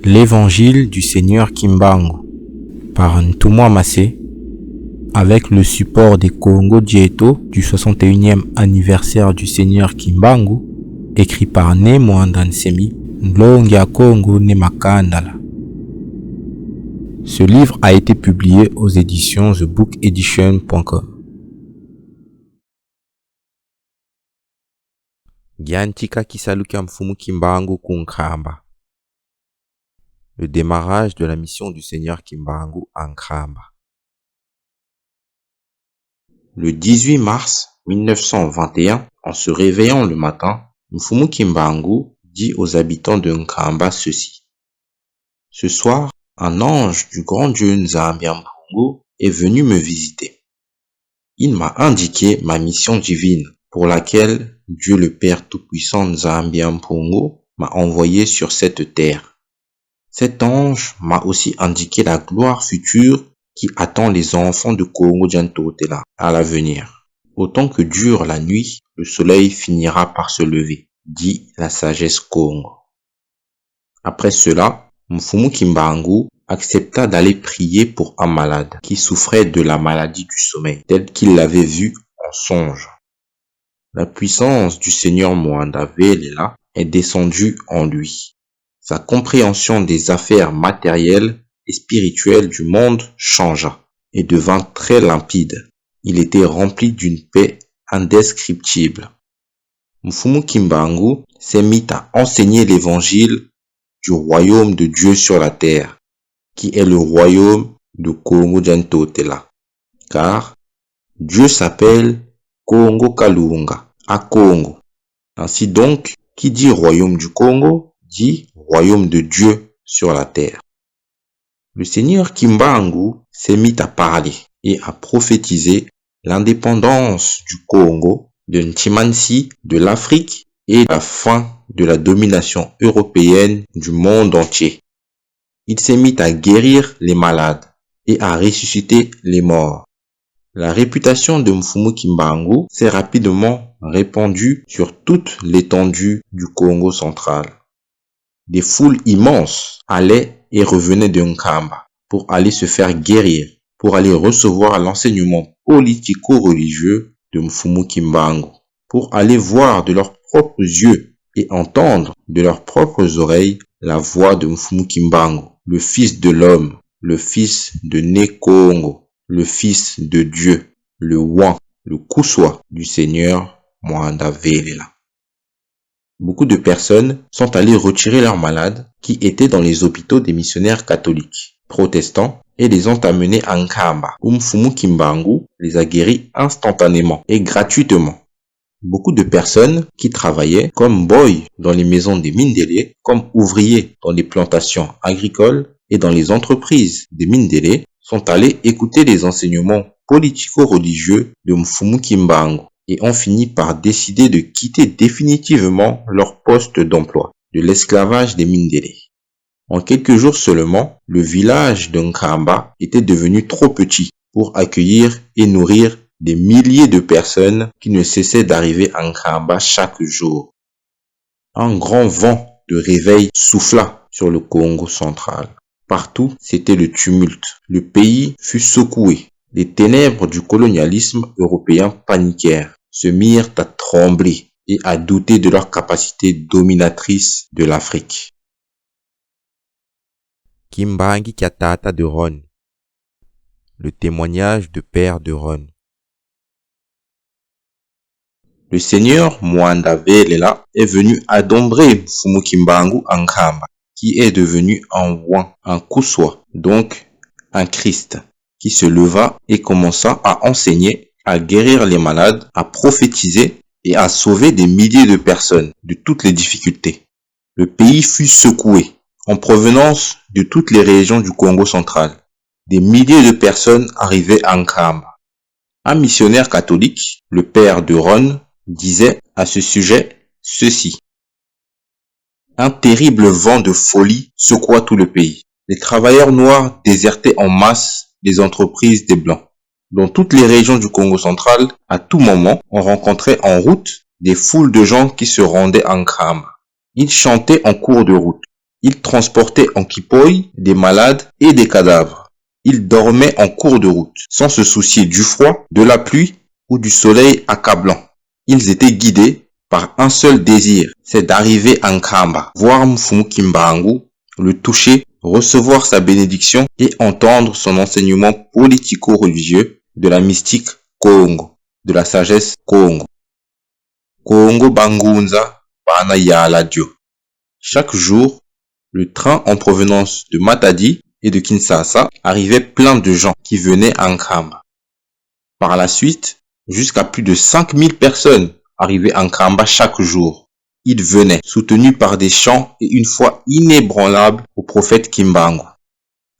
L'Évangile du Seigneur Kimbangu par Ntumwa Massé avec le support des Congo Dieto du 61e anniversaire du Seigneur Kimbangu, écrit par Nemo Andansemi Nlongia Congo Nemakandala. Ce livre a été publié aux éditions thebookedition.com. Giantika Kisaluka Mfumu Kimbangu Kunkhamba. Le démarrage de la mission du Seigneur Kimbangu en Nkhamba. Le 18 mars 1921, en se réveillant le matin, Mfumu Kimbangu dit aux habitants de Nkhamba ceci. Ce soir, un ange du grand Dieu Nzambi Mpungu est venu me visiter. Il m'a indiqué ma mission divine pour laquelle Dieu le Père Tout-Puissant Nzambi Mpungu m'a envoyé sur cette terre. Cet ange m'a aussi indiqué la gloire future qui attend les enfants de Congo Djantotela à l'avenir. Autant que dure la nuit, le soleil finira par se lever, dit la sagesse Congo. Après cela, Mfumu Kimbangu accepta d'aller prier pour un malade qui souffrait de la maladie du sommeil, tel qu'il l'avait vu en songe. La puissance du Seigneur Mwanda Velela est descendue en lui. Sa compréhension des affaires matérielles et spirituelles du monde changea et devint très limpide. Il était rempli d'une paix indescriptible. Mfumu Kimbangu s'est mis à enseigner l'évangile du royaume de Dieu sur la terre, qui est le royaume de Congo Djantotela. Car Dieu s'appelle Congo Kalunga, à Congo. Ainsi donc, qui dit royaume du Congo, dit royaume de Dieu sur la terre. Le Seigneur Kimbangu s'est mis à parler et à prophétiser l'indépendance du Congo, de Ntimansi, de l'Afrique et la fin de la domination européenne du monde entier. Il s'est mis à guérir les malades et à ressusciter les morts. La réputation de Mfumu Kimbangu s'est rapidement répandue sur toute l'étendue du Congo central. Des foules immenses allaient et revenaient de Nkhamba pour aller se faire guérir, pour aller recevoir l'enseignement politico-religieux de Mfumu Kimbangu, pour aller voir de leurs propres yeux et entendre de leurs propres oreilles la voix de Mfumu Kimbangu, le fils de l'homme, le fils de Nekongo, le fils de Dieu, le Wan, le Kuswa du Seigneur Mwanda Velela. Beaucoup de personnes sont allées retirer leurs malades qui étaient dans les hôpitaux des missionnaires catholiques, protestants, et les ont amenés à Nkhamba, où Mfumu Kimbangu les a guéris instantanément et gratuitement. Beaucoup de personnes qui travaillaient comme boy dans les maisons des Mindélé, comme ouvriers dans les plantations agricoles et dans les entreprises des Mindélé, sont allés écouter les enseignements politico-religieux de Mfumu Kimbangu et ont fini par décider de quitter définitivement leur poste d'emploi, de l'esclavage des Mindélé. En quelques jours seulement, le village de Nkhamba était devenu trop petit pour accueillir et nourrir des milliers de personnes qui ne cessaient d'arriver à Nkhamba chaque jour. Un grand vent de réveil souffla sur le Congo central. Partout, c'était le tumulte. Le pays fut secoué. Les ténèbres du colonialisme européen paniquèrent, se mirent à trembler et à douter de leur capacité dominatrice de l'Afrique. Kimbangi Kiatata de Ron. Le témoignage de Père de Ron. Le Seigneur Mwanda Velela est venu adombrer Mfumu Kimbangu en Nkhamba, qui est devenu un Wan, un Kuswa, donc un Christ, qui se leva et commença à enseigner, à guérir les malades, à prophétiser et à sauver des milliers de personnes de toutes les difficultés. Le pays fut secoué en provenance de toutes les régions du Congo central. Des milliers de personnes arrivaient à Nkhamba. Un missionnaire catholique, le père de Ron, disait à ce sujet ceci. Un terrible vent de folie secoua tout le pays. Les travailleurs noirs désertaient en masse les entreprises des Blancs. Dans toutes les régions du Congo central, à tout moment, on rencontrait en route des foules de gens qui se rendaient à Nkhamba. Ils chantaient en cours de route. Il transportait en kipoi des malades et des cadavres. Ils dormaient en cours de route, sans se soucier du froid, de la pluie ou du soleil accablant. Ils étaient guidés par un seul désir, c'est d'arriver à Nkamba, voir Mfumu Kimbangu, le toucher, recevoir sa bénédiction et entendre son enseignement politico-religieux de la mystique Kongo, de la sagesse Kongo. Kongo Bangunza Bana Yaladio. Chaque jour, le train en provenance de Matadi et de Kinshasa arrivait plein de gens qui venaient à Nkamba. Par la suite, jusqu'à plus de 5000 personnes arrivaient à Nkamba chaque jour. Ils venaient, soutenus par des chants et une foi inébranlable au prophète Kimbangu.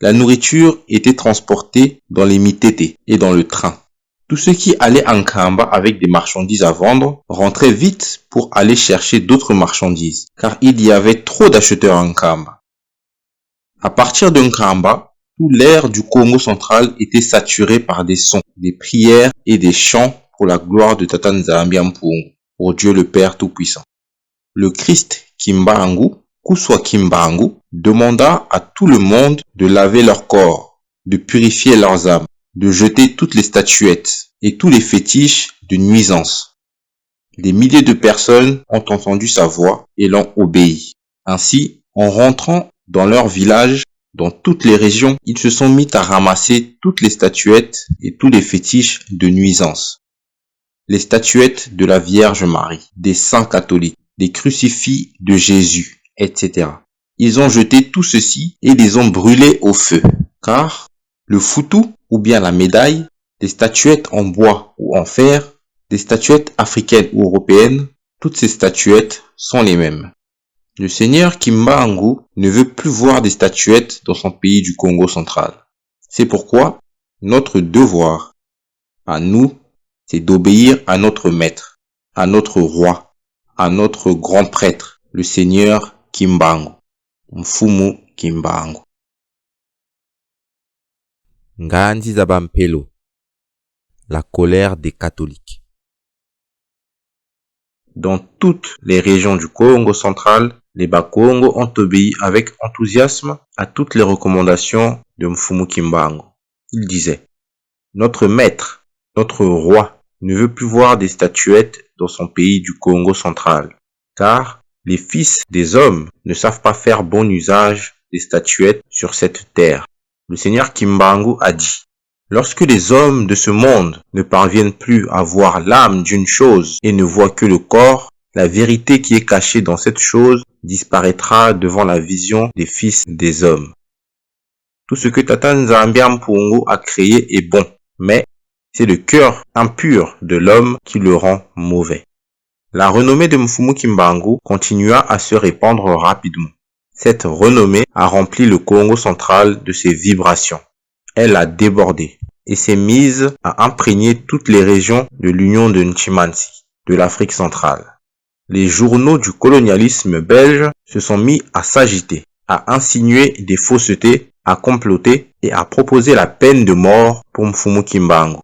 La nourriture était transportée dans les mitete et dans le train. Tous ceux qui allaient à Nkamba avec des marchandises à vendre rentraient vite pour aller chercher d'autres marchandises, car il y avait trop d'acheteurs à Nkamba. À partir de Nkamba, tout l'air du Congo central était saturé par des sons, des prières et des chants pour la gloire de Tata Nzambi Mpungu, pour Dieu le Père Tout-Puissant. Le Christ Kimbangu, Kuswa Kimbangu, demanda à tout le monde de laver leur corps, de purifier leurs âmes, de jeter toutes les statuettes et tous les fétiches de nuisance. Des milliers de personnes ont entendu sa voix et l'ont obéi. Ainsi, en rentrant dans leur village, dans toutes les régions, ils se sont mis à ramasser toutes les statuettes et tous les fétiches de nuisance. Les statuettes de la Vierge Marie, des saints catholiques, des crucifix de Jésus, etc. Ils ont jeté tout ceci et les ont brûlés au feu, car le foutou ou bien la médaille, des statuettes en bois ou en fer, des statuettes africaines ou européennes, toutes ces statuettes sont les mêmes. Le seigneur Kimbangu ne veut plus voir des statuettes dans son pays du Congo central. C'est pourquoi notre devoir à nous, c'est d'obéir à notre maître, à notre roi, à notre grand prêtre, le seigneur Kimbangu, Mfumu Kimbangu. Nganzi Zabampelo, la colère des catholiques. Dans toutes les régions du Congo central, les Bakongo ont obéi avec enthousiasme à toutes les recommandations de Mfumu Kimbangu. Il disait, notre maître, notre roi, ne veut plus voir des statuettes dans son pays du Congo central, car les fils des hommes ne savent pas faire bon usage des statuettes sur cette terre. Le seigneur Kimbangu a dit, lorsque les hommes de ce monde ne parviennent plus à voir l'âme d'une chose et ne voient que le corps, la vérité qui est cachée dans cette chose disparaîtra devant la vision des fils des hommes. Tout ce que Tata Nzambi Mpungu a créé est bon, mais c'est le cœur impur de l'homme qui le rend mauvais. La renommée de Mfumu Kimbangu continua à se répandre rapidement. Cette renommée a rempli le Congo central de ses vibrations. Elle a débordé et s'est mise à imprégner toutes les régions de l'Union de Nchimansi, de l'Afrique centrale. Les journaux du colonialisme belge se sont mis à s'agiter, à insinuer des faussetés, à comploter et à proposer la peine de mort pour Mfumu Kimbangu.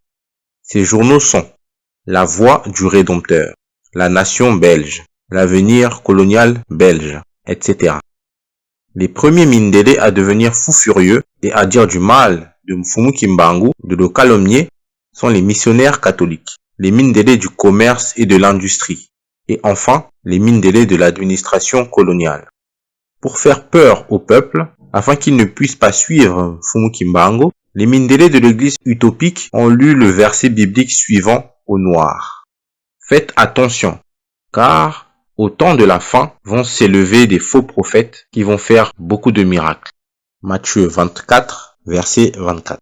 Ces journaux sont La Voix du Rédempteur, La Nation belge, L'Avenir colonial belge, etc. Les premiers Mindélé à devenir fous furieux et à dire du mal de Mfumu Kimbangu, de le calomnier, sont les missionnaires catholiques, les Mindélé du commerce et de l'industrie, et enfin les Mindélé de l'administration coloniale. Pour faire peur au peuple, afin qu'il ne puisse pas suivre Mfumu Kimbangu, les Mindélé de l'église utopique ont lu le verset biblique suivant au noir. Faites attention, car au temps de la fin vont s'élever des faux prophètes qui vont faire beaucoup de miracles. Matthieu 24, verset 24.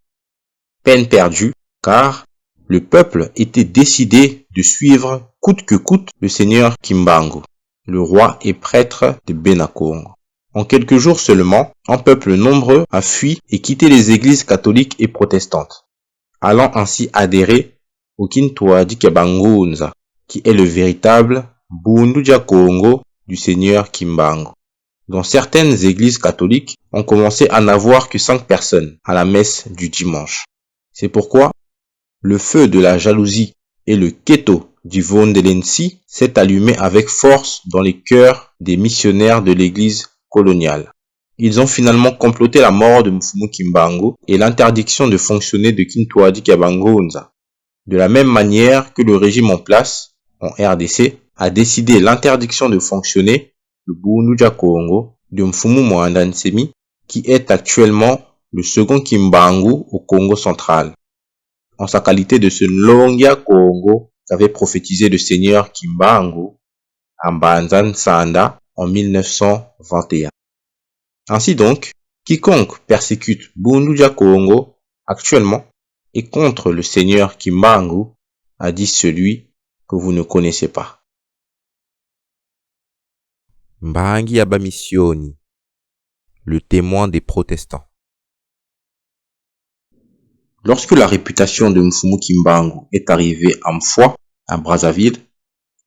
Peine perdue, car le peuple était décidé de suivre coûte que coûte le seigneur Kimbangu, le roi et prêtre de Benakongo. En quelques jours seulement, un peuple nombreux a fui et quitté les églises catholiques et protestantes, allant ainsi adhérer au Kintuadi Kebangunza, qui est le véritable Bunduja Congo du seigneur Kimbangu. Dans certaines églises catholiques, on commençait à n'avoir que 5 personnes à la messe du dimanche. C'est pourquoi le feu de la jalousie et le keto du Vondelensi s'est allumé avec force dans les cœurs des missionnaires de l'église coloniale. ils ont finalement comploté la mort de Mfumu Kimbangu et l'interdiction de fonctionner de Kintwadi Kabangunza. De la même manière que le régime en place, en RDC, a décidé l'interdiction de fonctionner le Bunuja Congo de Mfumu Mwanda Nsemi, qui est actuellement le second Kimbangu au Congo central, en sa qualité de ce Longia Congo qu'avait prophétisé le seigneur Kimbangu à Mbanza Sanda en 1921. Ainsi donc, quiconque persécute Bunuja Congo actuellement est contre le seigneur Kimbangu, a dit celui que vous ne connaissez pas. Mbangi ya Bamissioni, le témoin des protestants. Lorsque la réputation de Mfumu Kimbangu est arrivée en foi à Brazzaville,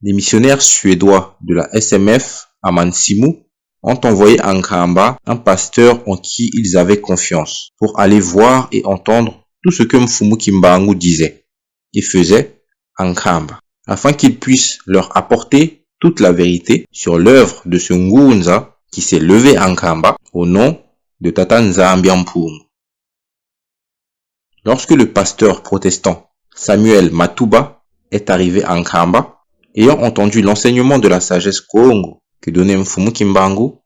les missionnaires suédois de la SMF à Mansimu ont envoyé à Nkamba un pasteur en qui ils avaient confiance pour aller voir et entendre tout ce que Mfumu Kimbangu disait et faisait à Nkamba, afin qu'il puisse leur apporter toute la vérité sur l'œuvre de ce Ngunza qui s'est levé à Nkamba au nom de Tata Nzambi Mpumu. Lorsque le pasteur protestant Samuel Matuba est arrivé à Nkamba, ayant entendu l'enseignement de la sagesse Congo que donnait Mfumu Kimbangu,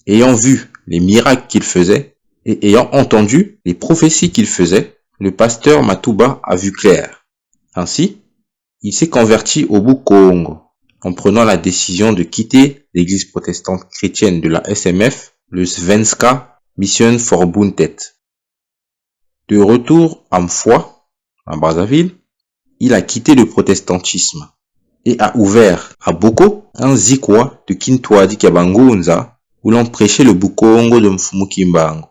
ayant vu les miracles qu'il faisait et ayant entendu les prophéties qu'il faisait, le pasteur Matuba a vu clair. Ainsi, il s'est converti au Congo en prenant la décision de quitter l'église protestante chrétienne de la SMF, le Svenska Missionsförbundet. De retour en foi, à Brazzaville, il a quitté le protestantisme et a ouvert à Boko un zikwa de Kintwadi Kabangunza où l'on prêchait le Bukongo de Mfumu Kimbangu.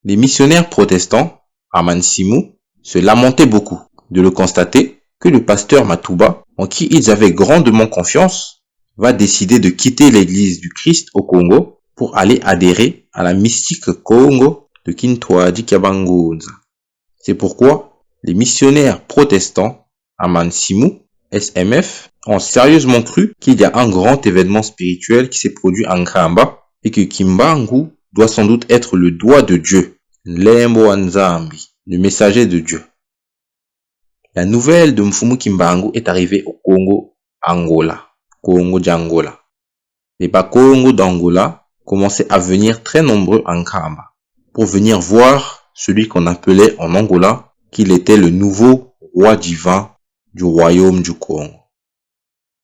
Les missionnaires protestants à Mansimu se lamentaient beaucoup de le constater que le pasteur Matuba, en qui ils avaient grandement confiance, va décider de quitter l'église du Christ au Congo pour aller adhérer à la mystique Congo de Kintwadi Kabangunza. C'est pourquoi les missionnaires protestants à Mansimu, SMF, ont sérieusement cru qu'il y a un grand événement spirituel qui s'est produit en Nkamba et que Kimbangu doit sans doute être le doigt de Dieu, Lembo Nzambi, le messager de Dieu. La nouvelle de Mfumu Kimbangu est arrivée au Congo d'Angola. Les Bakongo d'Angola commençaient à venir très nombreux en Nkamba pour venir voir celui qu'on appelait en Angola qu'il était le nouveau roi divin du royaume du Congo.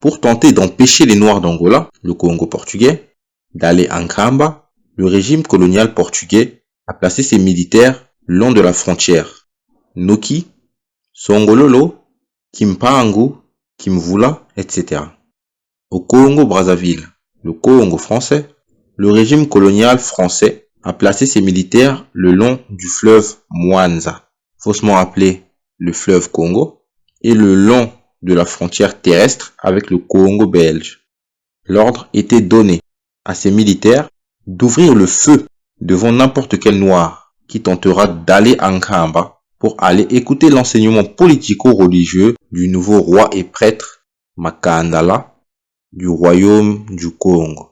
Pour tenter d'empêcher les Noirs d'Angola, le Congo portugais, d'aller en Nkamba, le régime colonial portugais a placé ses militaires le long de la frontière. Noki, Songololo, Kimpangu, Kimvula, etc. Au Congo-Brazzaville, le Congo français, le régime colonial français a placé ses militaires le long du fleuve Mwanza, faussement appelé le fleuve Congo, et le long de la frontière terrestre avec le Congo belge. L'ordre était donné à ces militaires d'ouvrir le feu devant n'importe quel noir qui tentera d'aller en Nkamba pour aller écouter l'enseignement politico-religieux du nouveau roi et prêtre Makandala du royaume du Congo.